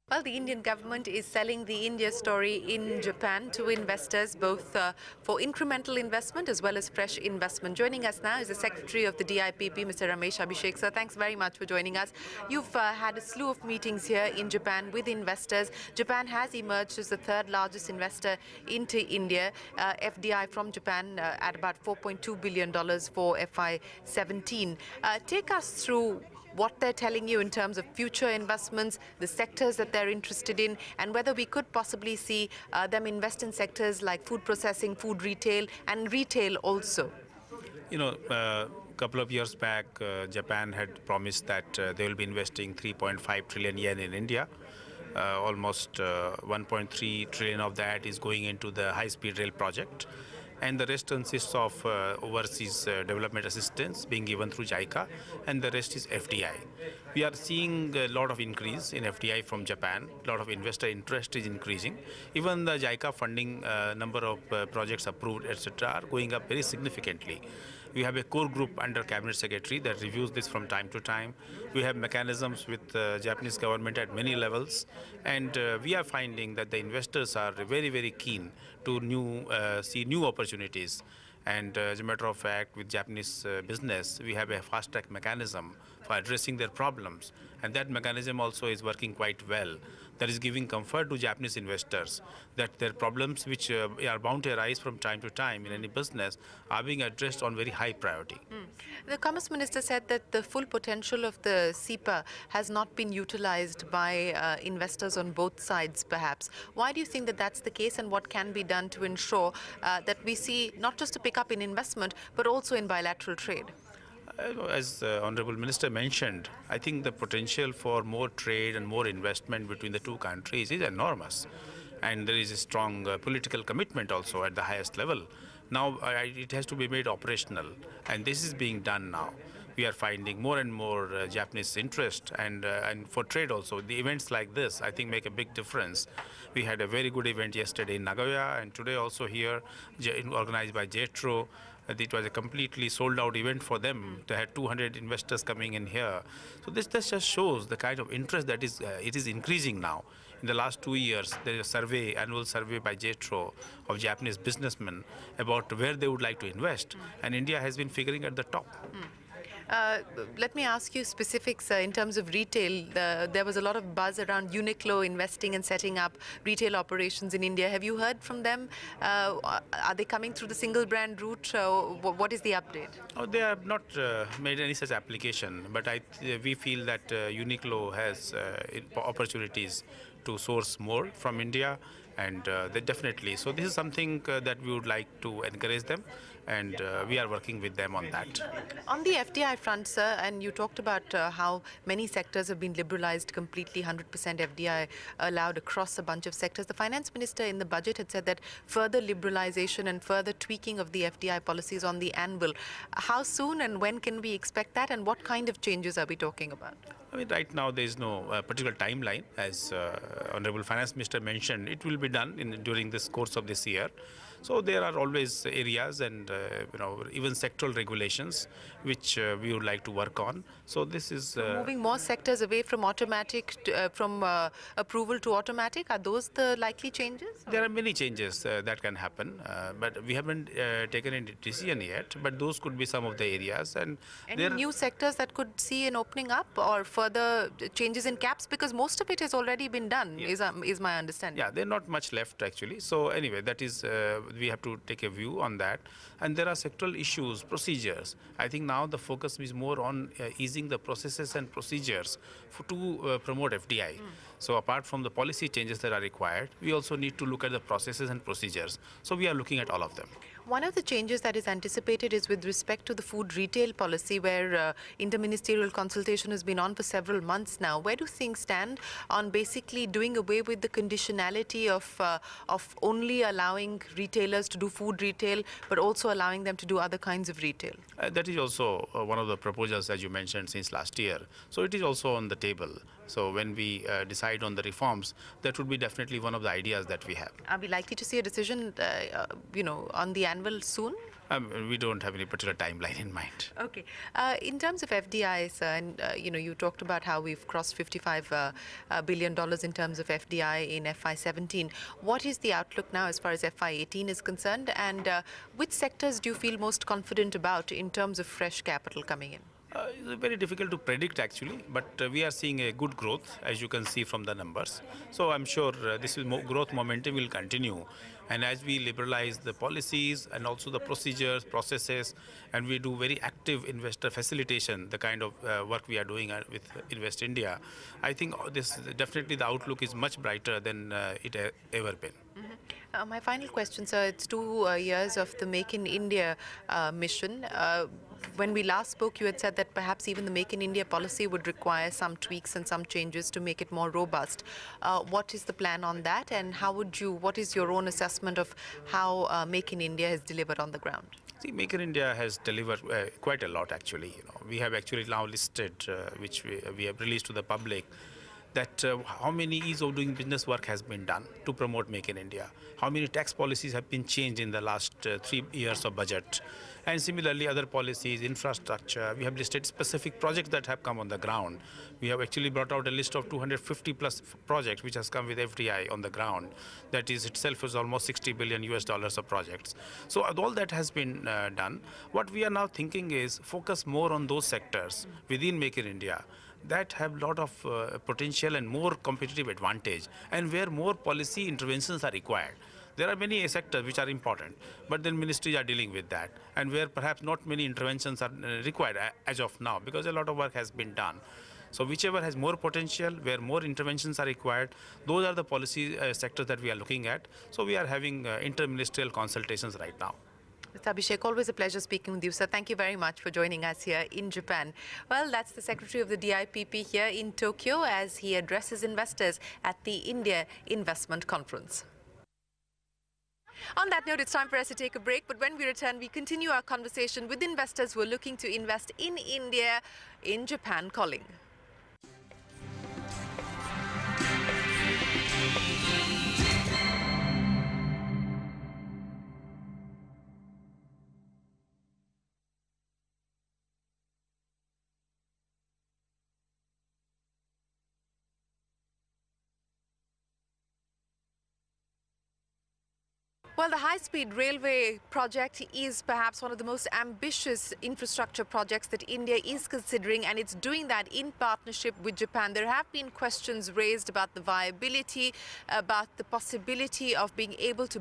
Well, the Indian government is selling the India story in Japan to investors, both for incremental investment as well as fresh investment. Joining us now is the Secretary of the DIPP, Mr. Ramesh Abhishek. Sir, thanks very much for joining us. You've had a slew of meetings here in Japan with investors. Japan has emerged as the third largest investor into India. FDI from Japan at about $4.2 billion for FY17. Take us through what they're telling you in terms of future investments, the sectors that they're interested in, and whether we could possibly see them invest in sectors like food processing, food retail, and retail also. A couple of years back, Japan had promised that they will be investing 3.5 trillion yen in India. Almost 1.3 trillion of that is going into the high-speed rail project, and the rest consists of overseas development assistance being given through JICA, and the rest is FDI. We are seeing a lot of increase in FDI from Japan. A lot of investor interest is increasing. Even the JICA funding number of projects approved, etc., are going up very significantly. We have a core group under Cabinet Secretary that reviews this from time to time. We have mechanisms with the Japanese government at many levels, and we are finding that the investors are very, very keen to see new opportunities. And as a matter of fact, with Japanese business, we have a fast-track mechanism for addressing their problems. And that mechanism also is working quite well. That is giving comfort to Japanese investors that their problems, which are bound to arise from time to time in any business, are being addressed on very high priority. The Commerce Minister said that the full potential of the CEPA has not been utilized by investors on both sides, perhaps. Why do you think that that's the case, and what can be done to ensure that we see not just a pickup in investment, but also in bilateral trade? As the Honorable Minister mentioned, I think the potential for more trade and more investment between the two countries is enormous. And there is a strong political commitment also at the highest level. Now it has to be made operational, and this is being done now. We are finding more and more Japanese interest, and for trade also. The events like this, I think, make a big difference. We had a very good event yesterday in Nagoya, and today also here, organized by JETRO. It was a completely sold-out event for them. They had 200 investors coming in here. So this just shows the kind of interest that it is increasing now. In the last 2 years, there is a survey, annual survey by JETRO of Japanese businessmen about where they would like to invest, and India has been figuring at the top. Let me ask you specifics in terms of retail. There was a lot of buzz around Uniqlo investing and setting up retail operations in India. Have you heard from them? Are they coming through the single brand route? What is the update? Oh, they have not made any such application, but we feel that Uniqlo has opportunities to source more from India, and they definitely. So this is something that we would like to encourage them, and we are working with them on that. On the FDI front, sir, and you talked about how many sectors have been liberalized completely, 100% FDI allowed across a bunch of sectors. The finance minister in the budget had said that further liberalization and further tweaking of the FDI policies on the anvil. How soon and when can we expect that, and what kind of changes are we talking about? I mean, right now there is no particular timeline. As Honorable Finance Minister mentioned, it will be done during this course of this year. So there are always areas and even sectoral regulations which we would like to work on. So this is moving more sectors away from automatic from approval to automatic. Are those the likely changes? There are many changes that can happen, but we haven't taken any decision yet. But those could be some of the areas. And any new sectors that could see an opening up or further changes in caps, because most of it has already been done. Yeah. Is my understanding? Yeah, there's not much left actually. So anyway, that is. We have to take a view on that, and there are sectoral issues, procedures. I think now the focus is more on easing the processes and procedures to promote FDI. So apart from the policy changes that are required, we also need to look at the processes and procedures. So we are looking at all of them. One of the changes that is anticipated is with respect to the food retail policy, where interministerial consultation has been on for several months now. Where do things stand on basically doing away with the conditionality of only allowing retailers to do food retail, but also allowing them to do other kinds of retail? That is also one of the proposals, as you mentioned, since last year. So it is also on the table. So when we decide on the reforms, that would be definitely one of the ideas that we have. Are we likely to see a decision, on the anvil soon? We don't have any particular timeline in mind. Okay. In terms of FDIs, and you talked about how we've crossed $55 billion in terms of FDI in FY17. What is the outlook now as far as FY18 is concerned, and which sectors do you feel most confident about in terms of fresh capital coming in? It's very difficult to predict actually, but we are seeing a good growth as you can see from the numbers. So I'm sure this growth momentum will continue. And as we liberalize the policies and also the procedures, processes, and we do very active investor facilitation, the kind of work we are doing with Invest India, I think this definitely the outlook is much brighter than it ever been. My final question, sir, it's 2 years of the Make in India mission. When we last spoke, you had said that perhaps even the Make in India policy would require some tweaks and some changes to make it more robust. What is the plan on that, and what is your own assessment of how Make in India has delivered on the ground? See, Make in India has delivered quite a lot actually. We have actually now listed, which we have released to the public, that how many ease of doing business work has been done to promote Make in India, how many tax policies have been changed in the last 3 years of budget, and similarly other policies, infrastructure. We have listed specific projects that have come on the ground. We have actually brought out a list of 250 plus projects which has come with FDI on the ground. That is itself is almost $60 billion of projects. So all that has been done. What we are now thinking is focus more on those sectors within Make in India that have a lot of potential and more competitive advantage, and where more policy interventions are required. There are many sectors which are important, but then ministries are dealing with that, and where perhaps not many interventions are required as of now, because a lot of work has been done. So whichever has more potential, where more interventions are required, those are the policy sectors that we are looking at. So we are having interministerial consultations right now. Mr. Abhishek, always a pleasure speaking with you, sir. Thank you very much for joining us here in Japan. Well, that's the Secretary of the DIPP here in Tokyo as he addresses investors at the India Investment Conference. On that note, it's time for us to take a break, but when we return, we continue our conversation with investors who are looking to invest in India, in Japan calling. Well, the high-speed railway project is perhaps one of the most ambitious infrastructure projects that India is considering, and it's doing that in partnership with Japan. There have been questions raised about the viability, about the possibility of being able to